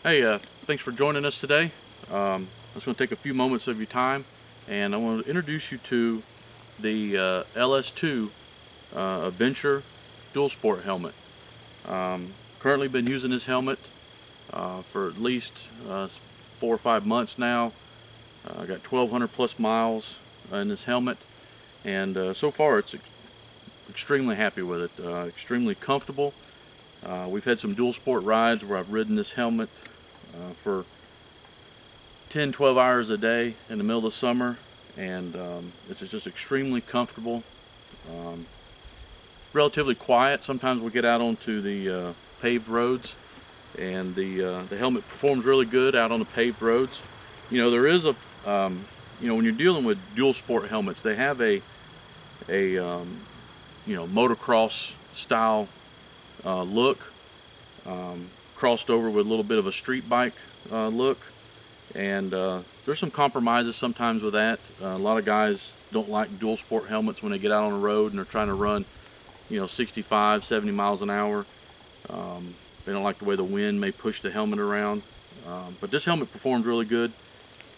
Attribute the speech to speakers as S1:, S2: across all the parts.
S1: Hey, thanks for joining us today. I just want to take a few moments of your time, and I want to introduce you to the LS2 Adventure Dual Sport helmet. Currently been using this helmet for at least 4 or 5 months now. I got 1,200 plus miles in this helmet, and so far it's extremely happy with it. Extremely comfortable. We've had some dual sport rides where I've ridden this helmet for 10-12 hours a day in the middle of the summer, and it's just extremely comfortable. Relatively quiet. Sometimes we'll get out onto the paved roads, and the helmet performs really good out on the paved roads. You know, there is a when you're dealing with dual sport helmets, they have a motocross style look, crossed over with a little bit of a street bike look, and there's some compromises sometimes with that. A lot of guys don't like dual sport helmets when they get out on the road and they're trying to run 65, 70 miles an hour. They don't like the way the wind may push the helmet around, but this helmet performs really good.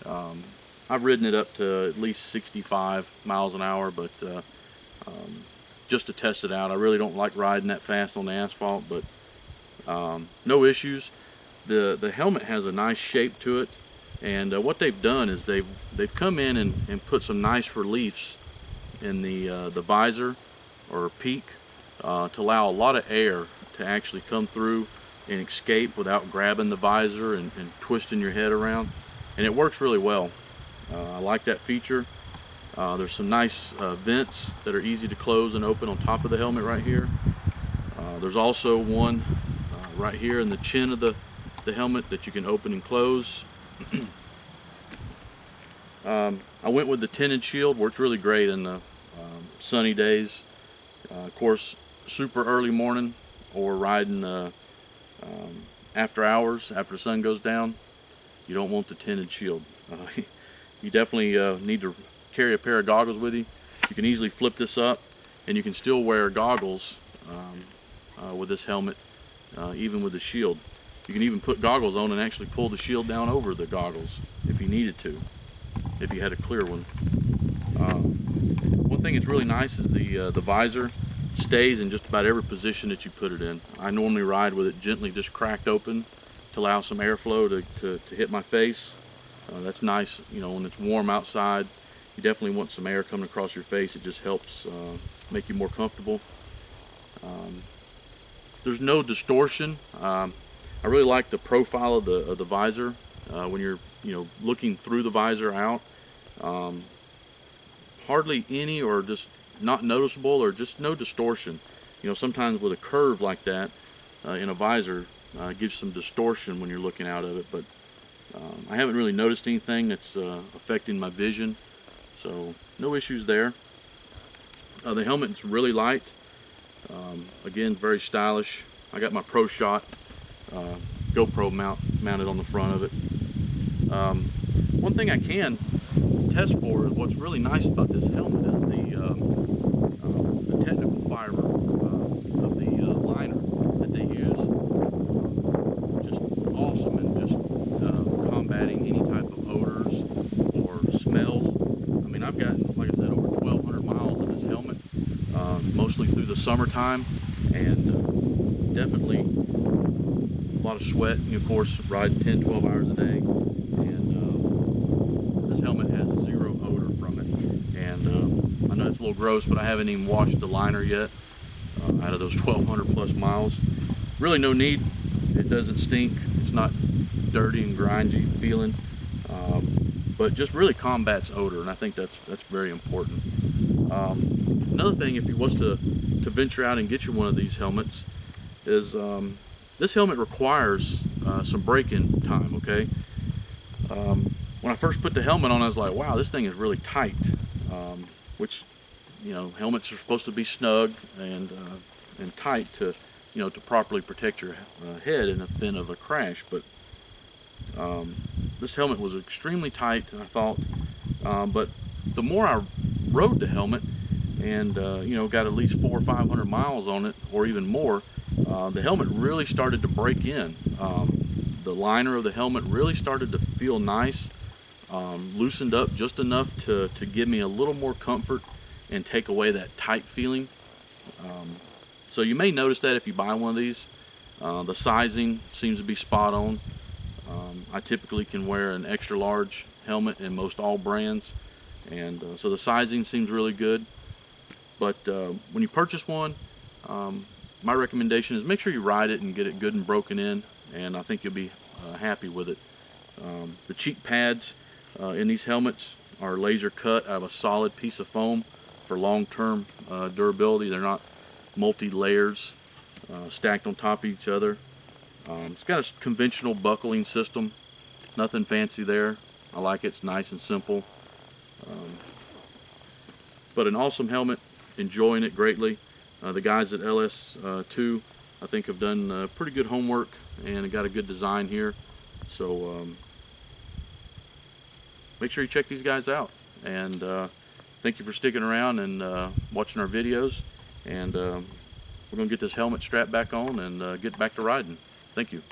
S1: I've ridden it up to at least 65 miles an hour, but just to test it out. I really don't like riding that fast on the asphalt, but no issues. The helmet has a nice shape to it, and what they've done is they've come in and put some nice reliefs in the visor or peak to allow a lot of air to actually come through and escape without grabbing the visor and twisting your head around, and it works really well. I like that feature. There's some nice vents that are easy to close and open on top of the helmet right here. There's also one right here in the chin of the helmet that you can open and close. I went with the tinted shield. Works really great in the sunny days. Of course, super early morning or riding after hours, after the sun goes down, you don't want the tinted shield. You definitely need to carry a pair of goggles with you. You can easily flip this up, and you can still wear goggles with this helmet, even with the shield. You can even put goggles on and actually pull the shield down over the goggles if you needed to, if you had a clear one. One thing that's really nice is the visor stays in just about every position that you put it in. I normally ride with it gently just cracked open to allow some airflow to hit my face. That's nice, when it's warm outside. You definitely want some air coming across your face. It just helps make you more comfortable. There's no distortion. I really like the profile of the visor when you're looking through the visor out. Hardly any, or just not noticeable, or just no distortion. Sometimes with a curve like that in a visor, it gives some distortion when you're looking out of it, but I haven't really noticed anything that's affecting my vision, so no issues there. The helmet is really light. Again, very stylish. I got my Pro Shot GoPro mounted on the front of it. One thing I can test for is what's really nice about this helmet is the technical fiber of the liner that they use. Just awesome in just combating any type of odors or smells. I mean, I've got, like I said, over 1,200 miles of this helmet, mostly through the summertime, and definitely a lot of sweat. And of course, ride 10-12 hours a day, and this helmet has zero odor from it. And I know it's a little gross, but I haven't even washed the liner yet out of those 1,200 plus miles. Really no need. It doesn't stink. It's not dirty and grungy feeling, but just really combats odor, and I think that's very important. Another thing, if you was to venture out and get you one of these helmets, is this helmet requires some break-in time. Okay, when I first put the helmet on, I was like, wow, this thing is really tight, which helmets are supposed to be snug and tight to to properly protect your head in the event of a crash, but this helmet was extremely tight, I thought, but the more I rode the helmet and got at least 400 or 500 miles on it, or even more, the helmet really started to break in. the liner of the helmet really started to feel nice, loosened up just enough to give me a little more comfort and take away that tight feeling. So you may notice that if you buy one of these. The sizing seems to be spot on. I typically can wear an extra large helmet in most all brands, and so the sizing seems really good. But when you purchase one, my recommendation is make sure you ride it and get it good and broken in, and I think you'll be happy with it. The cheek pads in these helmets are laser cut out of a solid piece of foam for long-term durability. They're not multi-layers stacked on top of each other. It's got a conventional buckling system, nothing fancy there. I like it, it's nice and simple. But an awesome helmet, enjoying it greatly. The guys at LS2 I think have done pretty good homework and got a good design here. So make sure you check these guys out, and thank you for sticking around and watching our videos, and we're going to get this helmet strapped back on and get back to riding. Thank you.